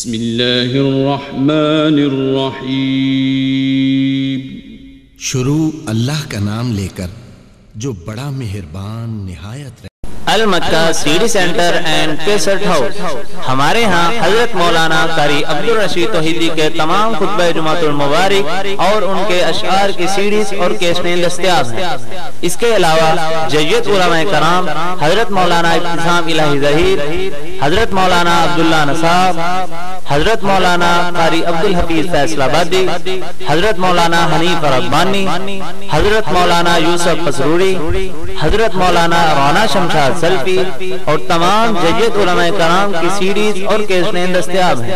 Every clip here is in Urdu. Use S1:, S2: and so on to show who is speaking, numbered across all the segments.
S1: بسم اللہ الرحمن الرحیم۔
S2: شروع اللہ کا نام لے کر جو بڑا مہربان نہایت
S3: المکہ CD centre and cassette house. ہمارے ہاں حضرت مولانا قاری عبدالرشید توحیدی کے تمام خطبہ جمعۃ المبارک اور ان کے اشعار کی سیڈیز اور کیسٹیں دستیاب ہیں۔ اس کے علاوہ جید علماء کرام حضرت مولانا ابتسام الہی ظہیر، حضرت مولانا عبداللہ نصاب، حضرت مولانا قاری عبدالحفیظ فیصل آبادی، حضرت مولانا حنیف ربانی، حضرت مولانا یوسف مسروری، حضرت مولانا رانا شمشاد سلفی اور تمام جید علماء کرام کی سیڈیز اور کیسٹیں دستیاب ہیں۔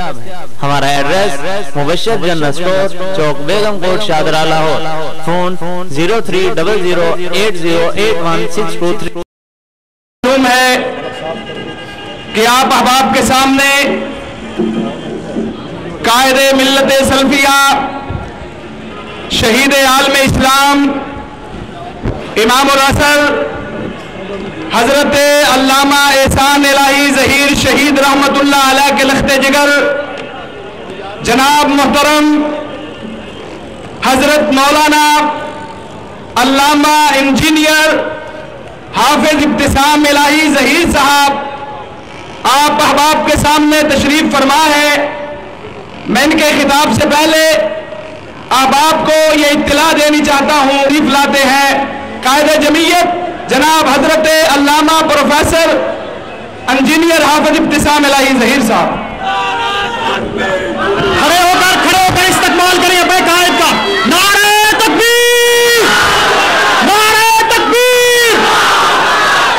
S3: ہمارا ایڈریس مبشر جنرل سٹور، چوک بیگم کوٹ شادرہ لاہور۔ فون 0300808163۔
S4: معلوم ہے کہ آپ احباب کے سامنے قائد ملت سلفیہ، شہید عالم اسلام، امام العصر حضرت علامہ احسان الہی ظہیر شہید رحمت اللہ علیہ کے لخت جگر جناب محترم حضرت مولانا علامہ انجینئر حافظ ابتسام الہی ظہیر صاحب آپ احباب کے سامنے تشریف فرما ہے۔ میں ان کے خطاب سے پہلے احباب کو یہ اطلاع دینی چاہتا ہوں، تشریف لاتے ہیں قائد جمعیت جناب حضرت علامہ پروفیسر انجینئر حافظ ابتسام الہی ظہیر صاحب۔ کھڑے ہو کر استقبال کریں اپنے قائد کا۔ نعرہ تکبیر، نعرہ تکبیر۔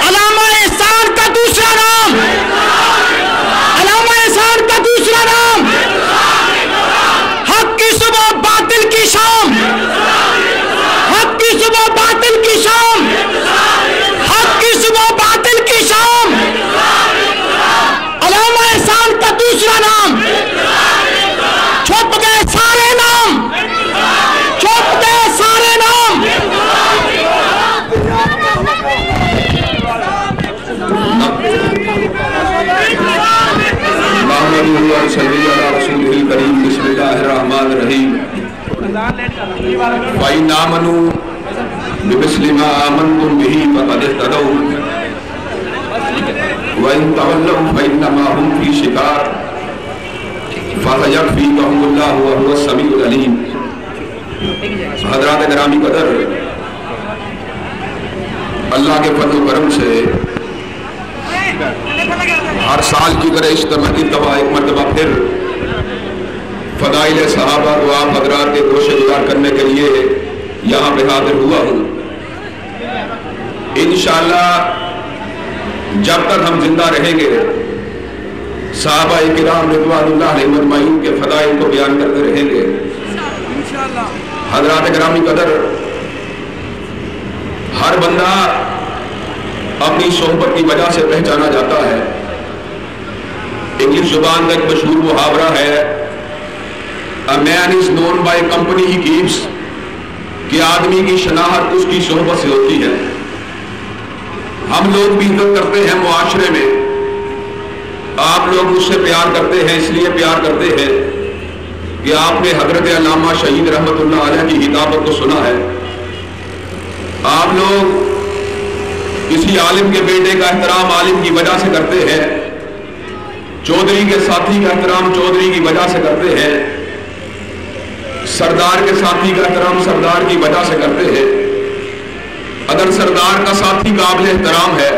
S4: علامہ احسان کا دوسرا نام، علامہ احسان کا دوسرا نام، حق کی صبح باطل کی شام، حق کی صبح باطل کی شام، حق کی صبح باطل کی شام۔ علامہ احسان کا دوسرا نام، چھپ گئے سارے نام، چھپ گئے سارے نام۔ بسم اللہ الرحمن الرحیم۔ فَإِنْ آمَنُوا بِمِثْلِ مَا آمَنْتُمْ بِهِ فَقَدِ اهْتَدَوْا وَإِنْ تَوَلَّوْا فَإِنَّمَا هُمْ فِي شِقَاقٍ فَسَيَكْفِيكَهُمُ اللَّهُ وَهُوَ السَّمِيعُ الْعَلِيمُ۔ حضرات گرامی قدر، اللہ کے فضل و کرم سے ہر سال کی طرح اجتماعی دفعہ ایک مرتبہ پھر فضائل صحابہ کو آپ حضرات کے گوشے گزار کرنے کے لیے یہاں پہ حاضر ہوا ہوں۔ انشاءاللہ جب تک ہم زندہ رہیں گے صحابہ کرام رضوان اللہ علیہم اجمعین کے فضائل کو بیان کرتے رہیں گے۔ حضرات گرامی قدر، ہر بندہ اپنی صحبت کی وجہ سے پہچانا جاتا ہے۔ انگلش زبان کا ایک مشہور محاورہ ہے A man is known by company he keeps، کہ آدمی کی شناخت اس کی صحبت سے ہوتی ہے۔ ہم لوگ بھی عزت کرتے ہیں معاشرے میں، آپ لوگ مجھ سے پیار کرتے ہیں، اس لیے پیار کرتے ہیں کہ آپ نے حضرت علامہ شہید رحمت اللہ علیہ کی خطابت کو سنا ہے۔ آپ لوگ کسی عالم کے بیٹے کا احترام عالم کی وجہ سے کرتے ہیں، چودھری کے ساتھی کا احترام چودھری کی وجہ سے کرتے ہیں، سردار کے ساتھی کا احترام سردار کی وجہ سے کرتے ہیں۔ اگر سردار کا ساتھی قابل احترام ہے،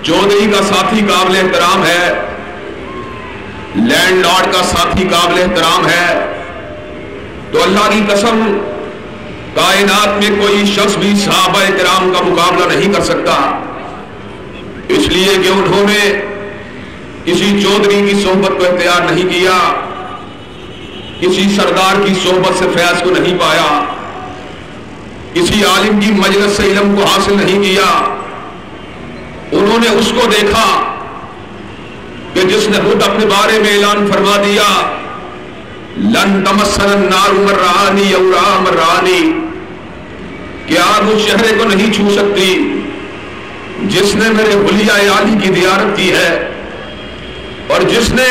S4: چودھری کا ساتھی قابل احترام ہے، لینڈ لارڈ کا ساتھی قابل احترام ہے، تو اللہ کی قسم کائنات میں کوئی شخص بھی صحابہ کرام کا مقابلہ نہیں کر سکتا، اس لیے کہ انہوں نے کسی چودھری کی صحبت کو اختیار نہیں کیا، کسی سردار کی صحبت سے فیض کو نہیں پایا، کسی عالم کی مجلس سے علم کو حاصل نہیں کیا۔ انہوں نے اس کو دیکھا کہ جس نے خود اپنے بارے میں اعلان فرما دیا لن تمسنا النار مرانی یورا مرانی، کہ آگ اس شہرے کو نہیں چھو سکتی جس نے میرے حلیہ عالی کی زیارت کی ہے، اور جس نے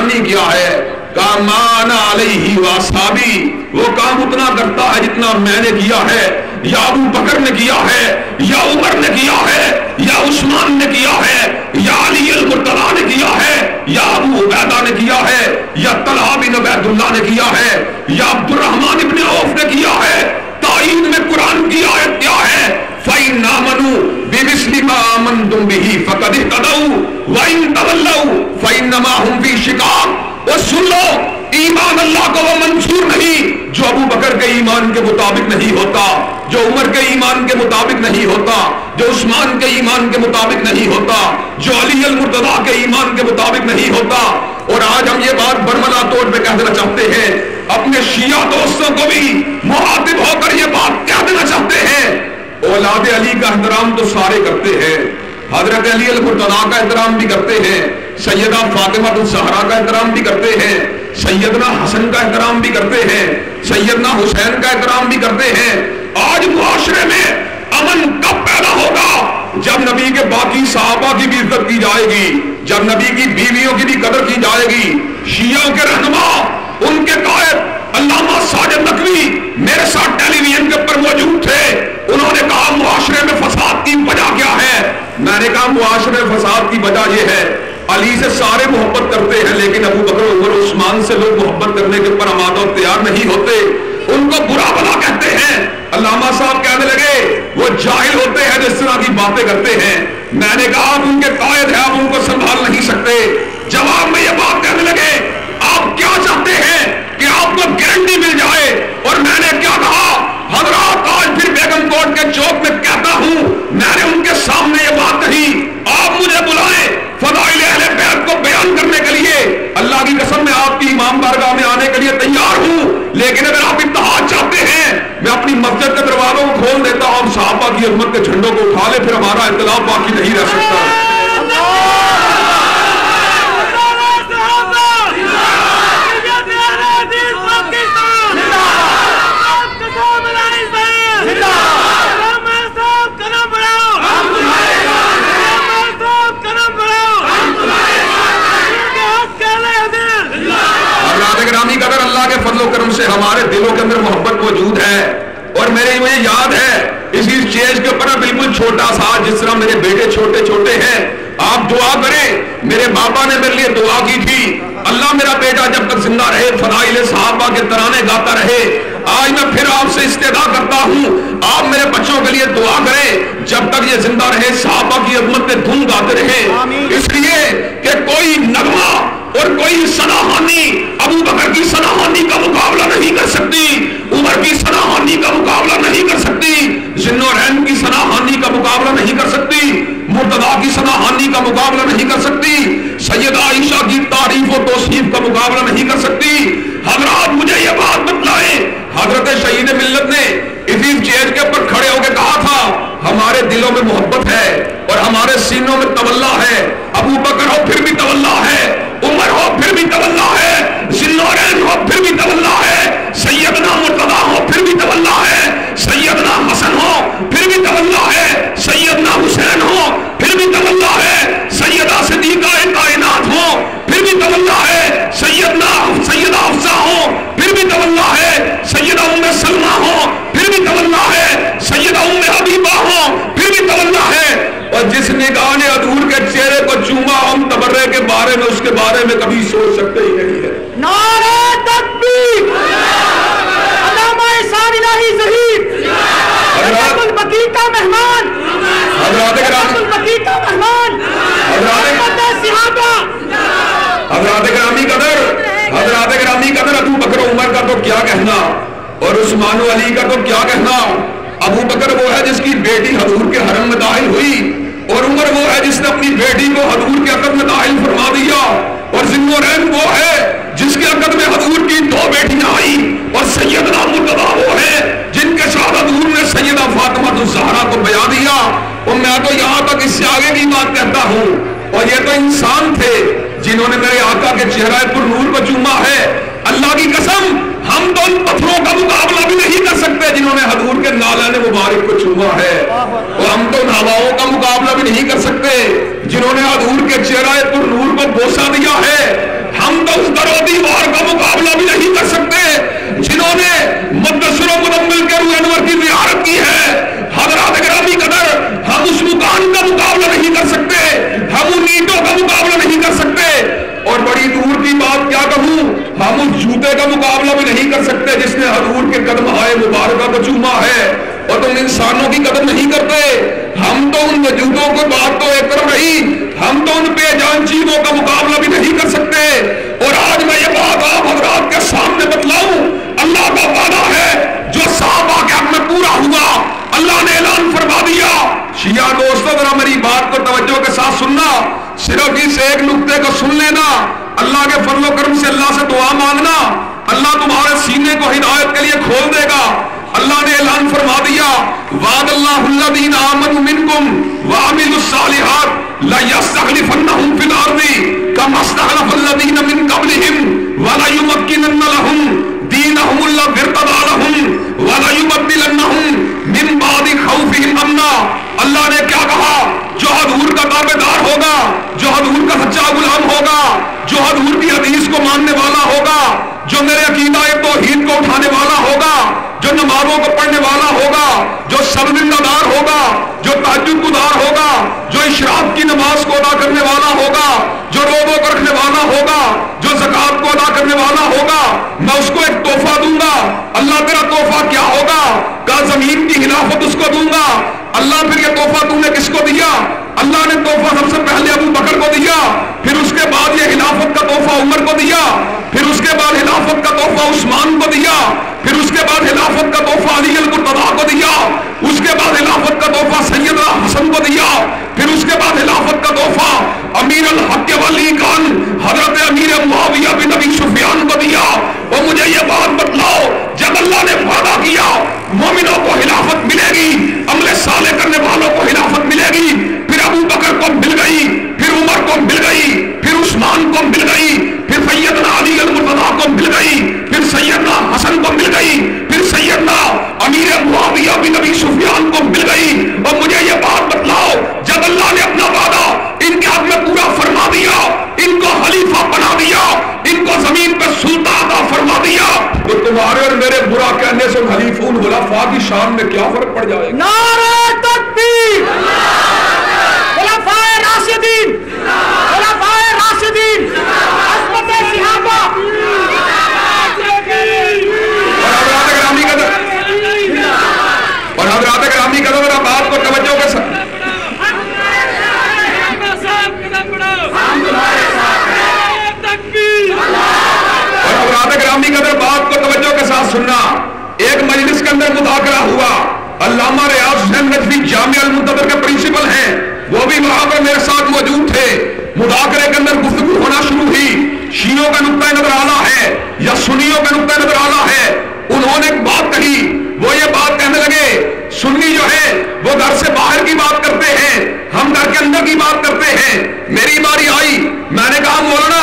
S4: بیانی کیا ہے، کہا مانا علیہ واصحابی، وہ کام اتنا کرتا ہے جتنا میں نے کیا ہے، یا ابو بکر نے کیا ہے، یا عمر نے کیا ہے، یا عثمان نے کیا ہے، یا علی المرتضیٰ نے کیا ہے، یا ابو عبیدہ نے کیا ہے، یا طلحہ بن عبید اللہ نے کیا ہے، یا عبد الرحمن ابن عوف نے کیا ہے۔ تائید میں قرآن کی آیت کیا ہے؟ فَإِنْ آمَنُوا بِمِثْلِ مَا آمَنْتُمْ بِهِ فَقَدِ اهْتَدَوْا وَإِنْ تَوَلَّوْا فَإِنَّمَا هُمْ فِي شِقَاقٍ۔ اور سن لو، ایمان اللہ کو وہ منظور نہیں جو ابو بکر کے ایمان کے مطابق نہیں ہوتا، جو عمر کے ایمان کے مطابق نہیں ہوتا، جو عثمان کے ایمان کے مطابق نہیں ہوتا، جو علی المرتضیٰ کے ایمان کے مطابق نہیں ہوتا۔ اور آج ہم یہ بات برملا طور پہ کہہ دینا چاہتے ہیں، اپنے شیعہ دوستوں کو بھی مخاطب ہو کر یہ بات کہہ دینا چاہتے ہیں، اولاد علی کا احترام تو سارے کرتے ہیں، حضرت علی المرتضیٰ کا احترام بھی کرتے ہیں، سیدہ فاطمہ الزہرا کا احترام بھی کرتے ہیں، سیدنا حسن کا احترام بھی کرتے ہیں، سیدنا حسین کا احترام بھی کرتے ہیں۔ آج معاشرے میں امن کب پیدا ہوگا؟ جب نبی کے باقی صحابہ کی بھی عزت کی جائے گی، جب نبی کی بیویوں کی بھی قدر کی جائے گی۔ شیعوں کے رہنما، ان کے قائد علامہ ساجد نقوی میرے ساتھ ٹیلی ویژن کے اوپر موجود تھے، انہوں نے کہا معاشرے میں فساد کی وجہ کیا ہے؟ میں نے کہا معاشرے میں فساد کی وجہ یہ ہے، علی سے سارے محبت کرتے ہیں لیکن ابو بکر عمر عثمان سے لوگ محبت کرنے کے اوپر آمادہ اور تیار نہیں ہوتے، ان کو برا بھلا کہتے ہیں۔ علامہ صاحب کہنے لگے وہ جاہل ہوتے ہیں جس طرح کی باتیں کرتے ہیں۔ میں نے کہا آپ ان کے قائد ہیں، آپ ان کو سنبھال نہیں سکتے۔ جواب میں یہ بات کہنے لگے آپ کیا چاہتے ہیں کہ آپ کو گارنٹی مل جائے؟ اور میں نے کیا کہا؟ حضرات آج پھر بیگم کوٹ کے چوک میں کہتا ہوں، میں نے ان کے سامنے یہ بات کہی، آپ مجھے بلائیں فضائل اہل بیت کو بیان کرنے کے لیے، اللہ کی قسم میں آپ کی امام بارگاہ میں آنے کے لیے تیار ہوں، لیکن اگر آپ اتحاد چاہتے ہیں میں اپنی مسجد کے دروازوں کو کھول دیتا ہوں، آپ صحابہ کی عظمت کے جھنڈوں کو اٹھا لے، پھر ہمارا اختلاف باقی نہیں رہ سکتا۔ اگر اللہ کے فضل و کرم سے ہمارے دلوں کے اندر محبت موجود ہے، اور مجھے یاد ہے اسی اسٹیج کے اوپر بالکل چھوٹا سا، جس طرح میرے بیٹے چھوٹے چھوٹے ہیں، آپ دعا کریں، میرے باپا نے میرے لیے دعا کی تھی، اللہ میرا بیٹا جب تک زندہ رہے فضائل صحابہ کے ترانے گاتا رہے۔ آج میں پھر آپ سے استدعا کرتا ہوں، آپ میرے بچوں کے لیے دعا کریں جب تک یہ زندہ رہے صحابہ کی عظمت میں دھن گاتے رہے، اس لیے کہ کوئی نغمہ اور کوئی ثناہانی ابو بکر کی ثناہانی کا مقابلہ نہیں کر سکتی، عمر کی ثناہانی کا مقابلہ نہیں کر سکتی، ذوالنورین کی ثناہانی کا مقابلہ نہیں کر سکتی، مرتضیٰ کی ثناہانی کا مقابلہ نہیں کر سکتی، سیدہ عائشہ کی تعریف و توصیف کا مقابلہ نہیں کر سکتی۔ حضرات مجھے یہ بات بتلائیں، حضرت شہید ملت نے اسی اسٹیج کے اوپر کھڑے ہو کے کہا تھا ہمارے دلوں میں محبت ہے اور ہمارے سینوں میں تولا ہے، ابو بکر ہو پھر بھی تولا ہے، عمر ہو پھر بھی تولا ہے، ذوالنورین ہو پھر بھی تولا ہے، سیدنا مرتضیٰ ہو پھر بھی تولا ہے، سیدنا حسن ہو پھر بھی تولا ہے، سیدنا حسین ہو پھر بھی تولا ہے، سیدہ صدیقہ کائنات ہو پھر بھی تولا ہے، سیدہ حفصہ ہو پھر بھی تولا ہے، سیدہ ام سلمہ ہو پھر بھی تولا ہے، سیدہ ام حبیبہ ہو پھر بھی تولا ہے۔ اور جس نگاہ نے حضور کے چہرے کو چوما، ہم تبرے کے بارے میں اس کے بارے میں کبھی سوچ سکتے ہی نہیں ہے۔
S5: نعرہ تکبیر، علامہ احسان الہی ظہیر، حضرت البقیع کا مہمان،
S4: حضرات
S5: البقیع کا مہمان،
S4: حضرات گرامی قدر، حضرات گرامی قدر، ابو بکر عمر کا تو کیا کہنا اور عثمان و علی کا تو کیا کہنا۔ ابو بکر وہ ہے جس کی بیٹی حضور کے حرم میں داخل ہوئی، اور عمر وہ ہے جس نے اپنی بیٹی کو حضور کے عقد میں داخل فرما دیا، اور ذوالنورین وہ ہے جس کے عقد میں حضور کی 2 بیٹیاں آئیں، اور سیدنا مرتضیٰ وہ ہے جن کے ساتھ حضور نے سیدہ فاطمہ الزہرا کو بیان دیا۔ اور میں تو یہاں تک اس سے آگے کی بات کہتا ہوں، اور یہ تو انسان تھے جنہوں نے میرے آقا کے چہرہ پر نور کو چوما ہے۔ اللہ کی قسم ہم تو ان پتھروں کا مقابلہ بھی نہیں کر سکتے جنہوں نے حضور کے نالان مبارک کو چوما ہے، اور ہم تو ان ہواؤں کا مقابلہ بھی نہیں کر سکتے جنہوں نے حضور کے چہرہ پر نور کو بوسہ دیا ہے۔ ہم تو ہم اس جوتے کا مقابلہ بھی نہیں کر سکتے جس نے حضور کے قدم آئے مبارکہ کو چوما ہے، اور تم انسانوں کی قدر نہیں کرتے۔ ہم تو ان وجودوں کو بات تو ایک طرف رہی، ہم تو ان بے جان چیزوں کا مقابلہ بھی نہیں کر سکتے۔ اور آج میں یہ بات آپ حضرات کے سامنے بتلاؤں، اللہ کا وعدہ ہے جو صحابہ کے حق میں پورا ہوا، اللہ نے اعلان فرما دیا۔ شیعہ دوستو ذرا میری بات کو توجہ کے ساتھ سننا، صرف اس ایک نقطے کو سن لینا، اللہ کے فضل و کرم سے اللہ سے دعا مانگنا، اللہ تمہارے سینے کو ہدایت کے لیے کھول دے گا۔ اللہ نے اعلان فرما دیا، وعد اللہ الذین آمنوا منکم وعملوا الصالحات لیستخلفنہم فی الارض کما استخلف الذین من قبلہم ولیمکنن لہم دینہم الذی ارتضی لہم ولیبدلنہم من بعد خوفہم امنا۔ اللہ نے کیا کہا؟ جو حضور کا تابعدار ہوگا، جو حضور کا سچا غلام ہوگا، جو حضور کی حدیث کو ماننے والا ہوگا، جو میرے عقیدہ توحید کو اٹھانے والا ہوگا، جو نمازوں کو پڑھنے والا ہوگا، جو سب زندہ دار ہوگا، جو تہجد گزار ہوگا، جو اشراق کی نماز کو ادا کرنے والا ہوگا، جو روزوں کو رکھنے والا ہوگا، جو زکات کو ادا کرنے والا ہوگا، میں اس کو ایک تحفہ دوں گا۔ اللہ تیرا تحفہ کیا ہوگا؟ کہا زمین کی خلافت اس کو دوں گا۔ اللہ پھر یہ تحفہ تو نے کس کو دیا؟ اللہ نے تحفہ سب سے پہلے ابو بکر کو دیا، پھر اس کے بعد یہ خلافت کا تحفہ عمر کو دیا، پھر اس کے بعد خلافت کا تحفہ عثمان کو دیا، پھر اس کے بعد خلافت کا تحفہ علی المرتضیٰ کو دیا، اس کے بعد خلافت کا تحفہ سیدنا حسن کو دیا، پھر اس کے بعد خلافت کا تحفہ امیر الحق ولی کان حضرت امیر معاویہ بن ابی سفیان کو دیا۔ اور مجھے یہ بات بتلاؤ، جب اللہ نے وعدہ کیا مومنوں کو خلافت ملے گی، عمل صالح کرنے والوں کو خلافت ملے گی، پھر ابو بکر کو مل گئی، پھر عمر کو مل گئی، پھر عثمان کو مل گئی، پھر سیدنا علی المرتضیٰ کو مل گئی، پھر سیدنا حسن کو مل گئی، پھر سیدنا امیر معاویہ بن ابی سفیان کو مل گئی۔ اور مجھے یہ بات بتلاؤ، جب اللہ نے اپنا وعدہ ان کے حق میں پورا فرما دیا، ان کو خلیفہ بنا دیا، ان کو زمین پر سلطان عطا فرما دیا، تو تمہارے اور میرے برا کہنے سے خلیفون خلفاء کی شان میں کیا فرق پڑ جائے گا؟
S5: نعرہ تکبیر، خلفائے راشدین، خلفائے راشدین، عصمت صحابہ،
S4: اور حضرات گرامی قدر ذرا بات کو توجہ کے ساتھ، اور حضرات گرامی قدر بات کو توجہ کے ساتھ سننا۔ ایک مجلس کے اندر مذاکرہ ہوا، علامہ ریاض حسین نجفی جامعہ المنتظر کے پرنسپل ہیں، وہ بھی وہاں پر میرے ساتھ موجود تھے۔ مذاکرے کے اندر گفتگو ہونا شروع ہوئی، شیعوں کا نقطہ نظر اعلیٰ ہے یا سنیوں کا نقطہ نظر اعلیٰ ہے۔ انہوں نے ایک بات کہی، وہ یہ بات کہنے لگے سنی جو ہے وہ گھر سے باہر کی بات کرتے ہیں، ہم گھر کے اندر کی بات کرتے ہیں۔ میری باری آئی، میں نے کہا مولانا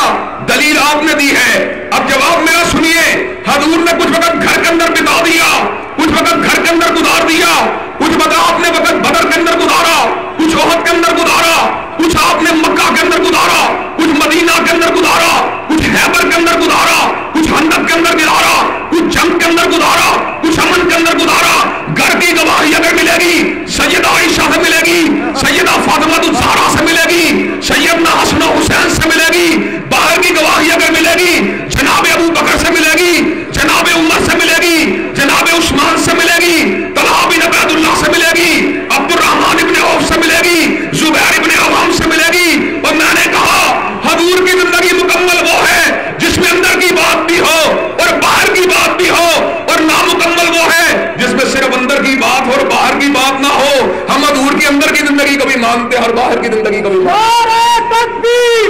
S4: دلیل آپ نے دی ہے، اب جواب میرا سنیے۔ حضور نے کچھ وقت گھر کے اندر بتا دیا، کچھ وقت گھر کے اندر گزار دیا، کچھ وقت آپ نے وقت بدر کے اندر گزارا، کچھ احد کے اندر گزارا، کچھ آپ نے مکہ کے اندر گزارا، کچھ مدینہ کے اندر گزارا، کچھ خیبر کے اندر گزارا، کچھ خندق کے اندر گزارا، کچھ جنگ کے اندر گزارا، کچھ امن کے اندر گزارا۔ گھر کی گواہی اگر ملے گی سیدہ عائشہ سے ملے گی، سیدہ فاطمہ الزہرا سے ملے گی، سیدنا حسن و حسین سے ملے گی۔ باہر کی گواہی اگر ملے گی جناب ابو بکر سے ملے گی، جناب عمر سے ملے گی، جناب عثمان سے ملے گی، طلحہ بن عبید اللہ سے ملے گی، عبد الرحمن ابن عوف سے ملے گی، زبیر ابن عوام سے ملے گی۔ اور میں نے کہا حضور کی زندگی مکمل وہ ہے جس میں اندر کی بات بھی ہو اور باہر کی بات بھی ہو، اور نامکمل وہ ہے جس میں صرف اندر کی بات اور باہر کی بات نہ ہو۔ ہم حضور کی اندر کی زندگی کو بھی مانتے اور باہر کی زندگی کو بھی مانتے۔
S5: نعرہ تکبیر،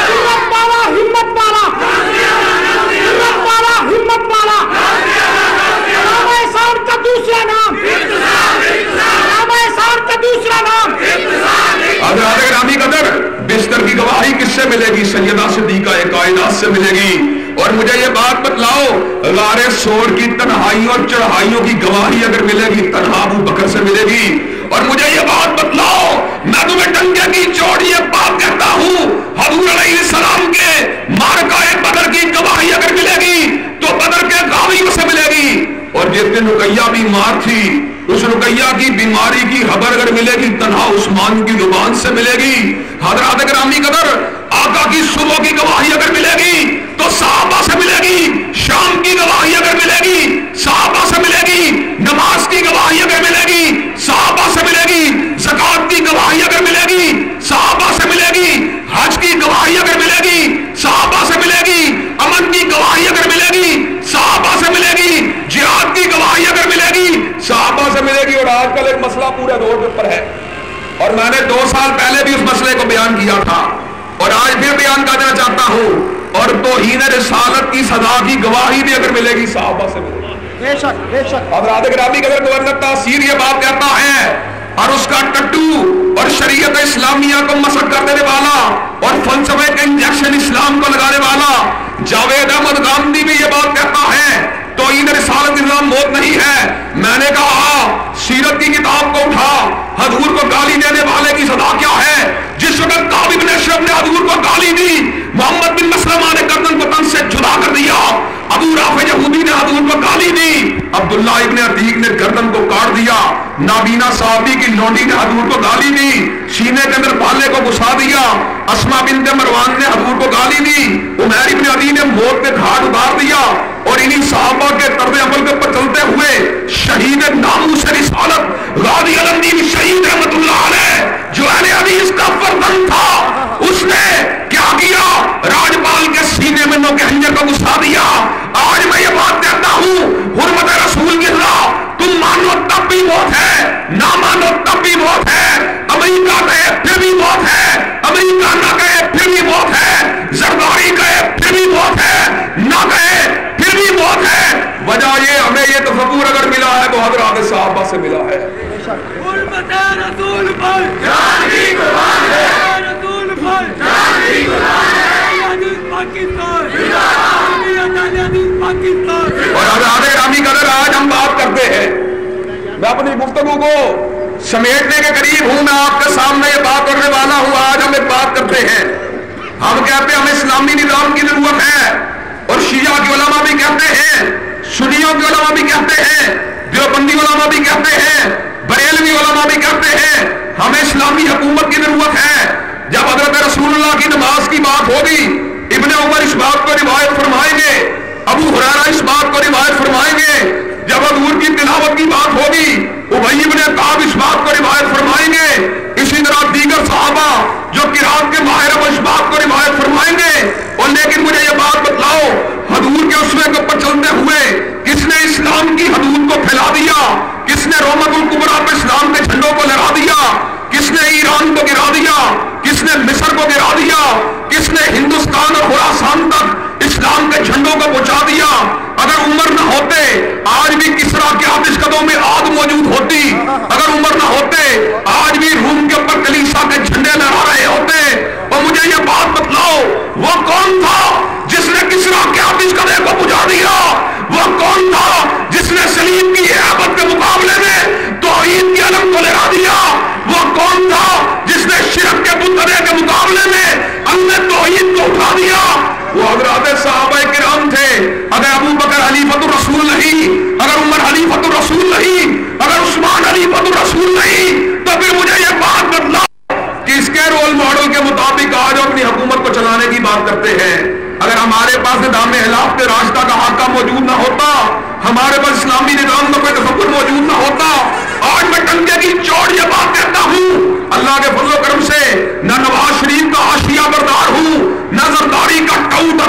S5: ہمت والا، ہمت والا، ہمت والا، ہمت والا، علامہ صاحب کا دوسرا نام، علامہ صاحب کا دوسرا نام۔
S4: حضرات گرامی قدر، بستر کی گواہی کس سے ملے گی؟ سیدہ صدیقہ کائنات سے ملے گی۔ اور مجھے یہ بات بتلاؤ، غار سور کی تنہائیوں اور چڑھائیوں کی گواہی اگر ملے گی تنہا ابو بکر سے ملے گی۔ اور مجھے یہ بات بتلاؤ، میں تمہیں ڈنکے کی چوٹ یہ بات کہتا ہوں، حضور علیہ السلام کے معرکہ بدر کی گواہی اگر ملے گی تو بدر کے غازیوں سے ملے گی۔ اور جس دن رقیہ بیمار تھی اس رقیہ کی بیماری کی خبر اگر ملے گی تنہا عثمان کی زبان سے ملے گی۔ حضرات گرامی قدر، آقا کی صبح کی گواہی اگر ملے گی تو صحابہ سے ملے گی، شام کی گواہی اگر ملے گی صحابہ سے ملے گی، نماز کی گواہی اگر ملے گی صحابہ سے ملے گی، زکات کی گواہی اگر ملے گی صحابہ سے ملے گی، حج کی گواہی اگر ملے گی صحابہ سے ملے گی، امن کی گواہی اگر ملے گی صحابہ سے ملے گی، جہاد کی گواہی اگر ملے گی صحابہ سے ملے گی۔ اور آج کل ایک مسئلہ پورے دور کے اوپر ہے، اور میں نے 2 سال پہلے بھی اس مسئلے کو بیان کیا تھا اور آج پھر بیان کرنا چاہتا ہوں، اور توہین رسالت کی سزا کی گواہی بھی اگر ملے گی صحابہ سے ملے گی۔
S5: بے شک بے شک۔
S4: حضرات گرامی کا اگر گورنر تاثیر یہ بات کہتا ہے اور اس کا ٹٹو اور شریعت اسلامیہ کو مسخ کر دینے والا اور فلسفے کا انجیکشن اسلام کو لگانے والا جاوید احمد گاندھی بھی یہ بات کہتا ہے توہین رسالت نظام موت نہیں ہے، میں نے کہا سیرت کی کتاب کو اٹھا، حضور کو گالی دینے والے کی سزا کیا ہے؟ جس وقت کعب بن اشرف نے حضور کو گالی دی، محمد بن مسلمہ نے گردن کو تن سے جدا کر دیا، ابو رافع یہودی نے حضور کو گالی دی، عبداللہ ابن عتیق نے گردن کو کاٹ دیا، نابینا صحابی کی لونڈی نے حضور کو گالی دی، سینے کے اندر پالے کو گھسا دیا، اسما بنت مروان نے حضور کو گالی دی، عمیر ابن عدی نے موت کے گھاٹ اتار دیا، اور انہی صحابہ کے طرز عمل کے پر چلتے ہوئے شہید ناموس رسالت غازی علمدین شہید رحمت اللہ علیہ جو اہل حدیث کا فرزند تھا، اس نے کیا کیا؟ راجپال کے سینے میں نوک خنجر کو گھسا دیا۔ آج میں یہ بات کہتا ہوں حرمت رسول کی اللہ، تم مانو تب بھی موت ہے، نہ مانو تب بھی موت ہے، امریکہ کہے پھر بھی موت ہے، امریکہ نہ کہے پھر بھی موت ہے، زرداری کہے پھر بھی موت ہے، نہ کہے پھر بھی موت ہے۔ وجہ یہ ہمیں یہ تصور اگر ملا ہے وہ حضرات صحابہ سے ملا ہے۔
S5: حرمت رسول پر جان کی قربان ہے، رسول پر جان کی قربان ہے، حدیث پاکستان حدیث پاکستان۔
S4: اور حضرات گرامی قدر آج ہم بات کرتے ہیں، میں اپنی گفتگو کو سمیٹنے کے قریب ہوں، میں آپ کے سامنے یہ بات کرنے والا ہوں۔ آج ہم ایک بات کرتے ہیں، ہم کہتے ہیں ہمیں اسلامی نظام کی ضرورت ہے، اور شیعہ کے علماء بھی کہتے ہیں، سنیوں کے علماء بھی کہتے ہیں، دیوبندی علماء بھی کہتے ہیں، بریلوی علماء بھی کہتے ہیں ہمیں اسلامی حکومت کی ضرورت ہے۔ جب حضرت رسول اللہ کی نماز کی بات ہوگی، ابن عمر اس بات کو روایت فرمائیں گے، ابو ہریرہ اس بات کو روایت فرمائیں گے، جب حضور کی تلاوت کی بات ہوگی ابی بن کعب اس بات کو روایت فرمائیں گے، اسی طرح دیگر صحابہ جو قرات کے ماہر وہ اس بات کو روایت فرمائیں گے۔ اور لیکن مجھے یہ بات بتلاؤ، حضور کے اسوے کے اوپر چلتے ہوئے کس نے اسلام کی حدود کو پھیلا دیا؟ کس نے رومت الکبریٰ پہ اسلام کے جھنڈوں کو لہرا دیا؟ کس نے ایران کو گرا دیا؟ کس نے مصر کو گرا دیا؟ کس نے ہندوستان اور خراسان تک اسلام کے جھنڈوں کو پہنچا دیا؟ اگر عمر نہ ہوتے آج بھی کسریٰ کے آتش کدوں میں آگ موجود ہوتی، اگر عمر نہ ہوتے آج بھی روم کے اوپر کلیسا کے جھنڈے لہرا رہے ہوتے۔ اور مجھے یہ بات بتلاؤ وہ کون تھا جس نے کسریٰ کے آتش کدے کو بجھا دیا؟ وہ کون تھا جس نے صلیب کی ہیبت کے مقابلے میں توحید کے علم کو لہرا دیا؟ وہ کون تھا جس نے شرک کے بتنے کے مقابلے میں علم توحید کو اٹھا دیا؟ وہ حضرات صحابہ کرام تھے۔ اگر ابو بکر خلیفۃ الرسول نہیں، اگر عمر خلیفۃ الرسول نہیں، اگر عثمان خلیفۃ الرسول نہیں، تو پھر مجھے یہ بات بتلاؤ کہ اس کے رول ماڈل کے مطابق آج اپنی حکومت کو چلانے کی بات کرتے ہیں۔ اگر ہمارے پاس نظام خلافت راشدہ کا خاکہ موجود نہ ہوتا، ہمارے پاس اسلامی نظام کا کوئی تصور موجود نہ ہوتا، آج میں ٹنگے کی چوٹ یہ بات کہتا ہوں، اللہ کے فضل و کرم سے نہ نواز شریف کا حاشیہ بردار ہوں، نہ زرداری کا ٹوٹ